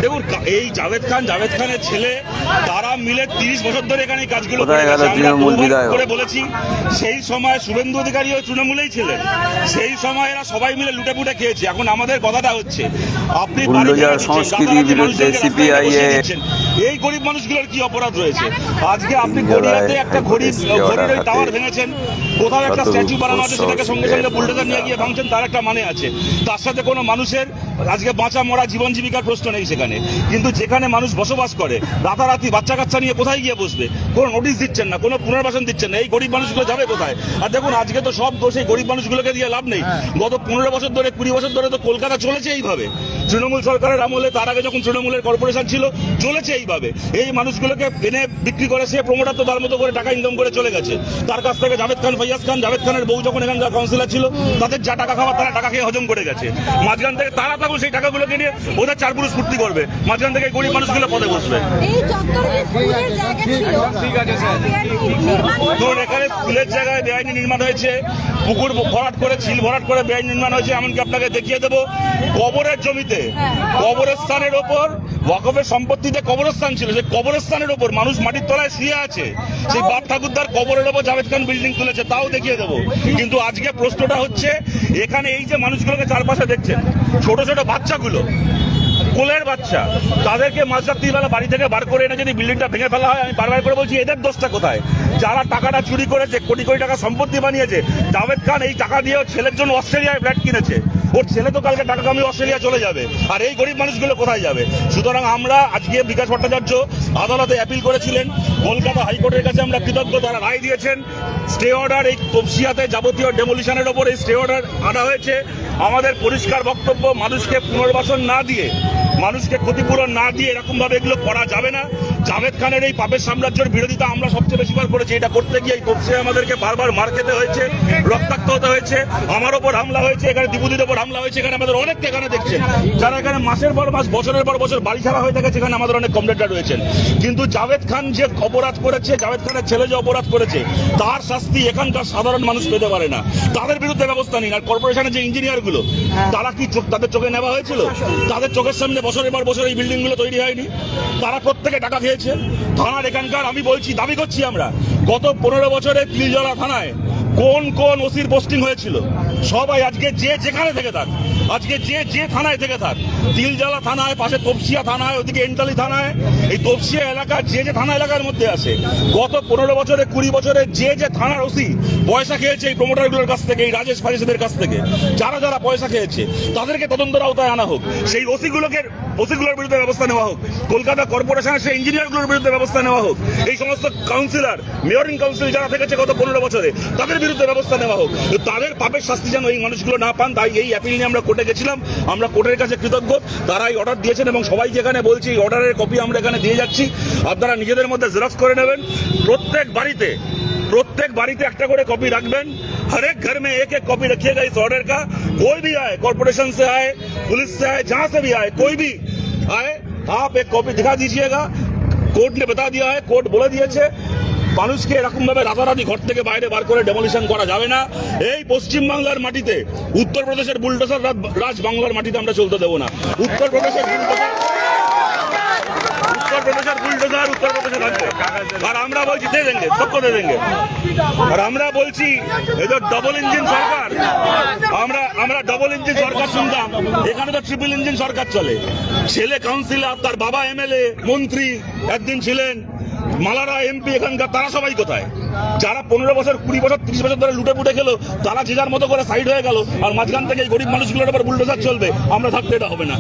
দেখুন, এই জাভেদ খানের ছেলে তারা মিলে 30 বছর ধরে এখানে কাজগুলো করে বলেছি। সেই সময় শুভেন্দু অধিকারীও তৃণমূলেই ছিলেন, সেই সময় এরা সবাই মিলে লুটে পুটে খেয়েছে। এখন আমাদের কথাটা হচ্ছে, আপনি এই গরিব মানুষগুলোর কি অপরাধ রয়েছে? আজকে আপনি গড়িয়াতে একটা ঘড়ির টাওয়ার ভেঙেছেন, কোথাও একটা স্ট্যাচু বানানো আছে, সেটাকে সঙ্গে সঙ্গে বুলডোজার নিয়ে গিয়ে ভাঙছেন, তার একটা মানে আছে। তার সাথে কোনো মানুষের আজকে বাঁচা মরা জীবন জীবিকার প্রশ্ন নেই সেখানে। কিন্তু যেখানে মানুষ বসবাস করে, রাতারাতি বাচ্চা কাচ্চা নিয়ে কোথায় গিয়ে বসবে? কোনো নোটিশ দিচ্ছেন না, কোনো পুনর্বাসন দিচ্ছেন না। এই গরিব মানুষগুলো যাবে কোথায়? আর দেখুন, আজকে তো সব দোষ এই গরিব মানুষগুলোকে দিয়ে লাভ নেই। গত 15 বছর ধরে 20 বছর ধরে তো কলকাতা চলেছে এইভাবে। তৃণমূল সরকারের আমলে, তার আগে যখন তৃণমূলের কর্পোরেশন ছিল, চলেছে এইভাবে। এই মানুষগুলোকে এনে বিক্রি করে সে প্রমোটার তো তার মতো করে টাকা ইনকাম করে চলে গেছে। তার কাছ থেকে জাভেদ খান, ফৈয়াজ খান, জাভেদ খানের বউ যখন এখানকার কাউন্সিলর ছিল, তাদের যা টাকা খাওয়া তারা টাকা খেয়ে হজম করে গেছে। মাঝখান থেকে তারা তখন সেই টাকাগুলোকে নিয়ে ওদের চার পুরুষ ফুর্তি করবে, মাঝখান থেকে গরিব মানুষগুলো পদে বসবে। এখানে স্কুলের জায়গায় বেআইনি নির্মাণ হয়েছে, পুকুর ভরাট করে, ঝিল ভরাট করে বেআইনি নির্মাণ হয়েছে। এমনকি আপনাকে দেখিয়ে দেবো, কবরের জমিতে, কবরস্থানের ওপর ওয়াকফের সম্পত্তিতে কবরস্থান ছিল, সেই কবরস্থানের ওপর মানুষ মাটির তলায় শুয়ে আছে। সেই বাপ ঠাকুরদার কবরের ওপর জাভেদ খান বিল্ডিং তুলেছে, তাও দেখিয়ে দেবো। কিন্তু আজকে প্রশ্নটা হচ্ছে, এখানে এই যে মানুষগুলোকে চারপাশে দেখছেন, ছোট ছোট বাচ্চাগুলো, কোলের বাচ্চা, তাদেরকে মাঝরাত্রিবেলা বাড়ি থেকে বার করে এনে যদি বিল্ডিংটা ভেঙে ফেলা হয়, আমি বারবার করে বলছি, এদের দোষটা কোথায়? যারা টাকাটা চুরি করেছে, কোটি কোটি টাকা সম্পত্তি বানিয়েছে। জাভেদ খান এই টাকা দিয়ে ছেলের জন্য অস্ট্রেলিয়ায় ফ্ল্যাট কিনেছে, ওর ছেলে তো কালকে টাকা কামিয়ে অস্ট্রেলিয়া চলে যাবে, আর এই গরিব মানুষগুলো কোথায় যাবে? সুতরাং আমরা আজকে বিকাশ ভট্টাচার্য আদালতে অ্যাপিল করেছিলেন, কলকাতা হাইকোর্টের কাছে আমরা কৃতজ্ঞ, তারা রায় দিয়েছেন। স্টে অর্ডার, এই তপসিয়াতে যাবতীয় ডেমোলিশনের ওপর এই স্টে অর্ডার আনা হয়েছে। আমাদের পরিষ্কার বক্তব্য, মানুষকে পুনর্বাসন না দিয়ে, মানুষকে ক্ষতিপূরণ না দিয়ে এরকম ভাবে এগুলো করা যাবে না। জাভেদ খানের এই পাপের সাম্রাজ্যের বিরোধিতা আমরা সবচেয়ে বেশি বার করেছি। এটা করতে গিয়ে এই তপসিয়া আমাদেরকে বারবার মার খেতে হয়েছে, রক্তাক্ত হতে হয়েছে। আমার ওপর হামলা হয়েছে, এখানে দিবুদির ওপর হামলা হয়েছে। এখানে আমাদের অনেককে এখানে দেখছেন, যারা এখানে মাসের পর মাস, বছরের পর বছর বাড়ি ছাড়া হয়ে থাকে, সেখানে আমাদের অনেক কমরেডরা রয়েছেন। কিন্তু জাভেদ খান যে অপরাধ করেছে, জাভেদ খানের ছেলে যে অপরাধ করেছে, তার শাস্তি এখানকার সাধারণ মানুষ পেতে পারে না। তাদের বিরুদ্ধে ব্যবস্থা নিন। আর কর্পোরেশনের যে ইঞ্জিনিয়ার গুলো, তারা কি তাদের চোখে নেওয়া হয়েছিল? তাদের চোখের সামনে বছরের পর বছর এই বিল্ডিং গুলো তৈরি হয়নি? তারা প্রত্যেকে টাকা খেয়েছে। থানার এখানকার, আমি বলছি, দাবি করছি আমরা, গত 15 বছরে তিলজলা থানায় কোন কোন ওসির পোস্টিং হয়েছিল? সবাই আজকে যে যেখানে থেকে থাক, আজকে যে থানায় থেকে থাক, তিলজলা থানায়, পাশে তপসিয়া থানায়, ওদিকে এন্টালি থানায়, এই তপসিয়া এলাকা যে থানা এলাকার মধ্যে আছে, গত 15 বছরে 20 বছরে যে থানার ওসি পয়সা খেয়েছে এই প্রমোটারগুলোর কাছ থেকে, এই রাজেশ ফাজেশদের কাছ থেকে, যারা যারা পয়সা খেয়েছে, তাদেরকে তদন্তের আওতায় আনা হোক। সেই ওসিগুলোর বিরুদ্ধে ব্যবস্থা নেওয়া হোক। কলকাতা কর্পোরেশনের সেই ইঞ্জিনিয়ারগুলোর বিরুদ্ধে ব্যবস্থা নেওয়া হোক। এই সমস্ত কাউন্সিলর, মেয়র ইন কাউন্সিল যারা থেকেছে গত 15 বছরে, তাদের বিরুদ্ধে ব্যবস্থা নেওয়া হোক। তাদের পাপের শাস্তি যেন এই মানুষগুলো না পান, তাই এই অ্যাপিল নিয়ে আমরা কোর্টে গেছিলাম। আমরা কোর্টের কাছে কৃতজ্ঞ, তারা এই অর্ডার দিয়েছেন এবং সবাইকে এখানে বলছি, এই অর্ডারের কপি আমরা এখানে দিয়ে যাচ্ছি। আপনারা নিজেদের মধ্যে জেরক্স করে নেবেন। প্রত্যেক বাড়িতে একটা করে कॉपी रखबेन। हर एक घर में एक एक कॉपी रखिएगा इस ऑर्डर का। कोई भी आए, कॉर्पोरेशन से आए, पुलिस से आए, जहां से भी आए, कोई भी आए, आप एक कॉपी दिखा दीजिएगा। कोर्ट ने बता दिया है, कोर्ट बोले दिए মানুষকে এরকম ভাবে রাতারাতি ঘর থেকে বাইরে বার করে ডেমোলিশন করা যাবে না। এই পশ্চিম বাংলার মাটিতে, উত্তরপ্রদেশের বুলডোজার রাজ বাংলার মাটিতে আমরা চলতে দেবো না। উত্তরপ্রদেশের বুলডোজার উত্তরপ্রদেশে থাকবে। আর আমরা বলছি দে দেंगे, सबको दे देंगे। আর আমরা বলছি, এই যে ডবল ইঞ্জিন সরকার, আমরা ডবল ইঞ্জিন সরকার শুনতাম, এখানে তো ট্রিপল ইঞ্জিন সরকার চলে। ছেলে কাউন্সিলর, তার বাবা এমএলএ, মন্ত্রী একদিন ছিলেন, মালারা এমপি এখানকার, তারা সবাই কোথায়? যারা 15 বছর, 20 বছর, 30 বছর ধরে লুটে পুটে খেলো, তারা যে যার মতো করে সাইড হয়ে গেল। আর মাঝখান থেকে গরিব মানুষগুলোর উপর বুলডোজার চলবে, আমরা থাকতে এটা হবে না।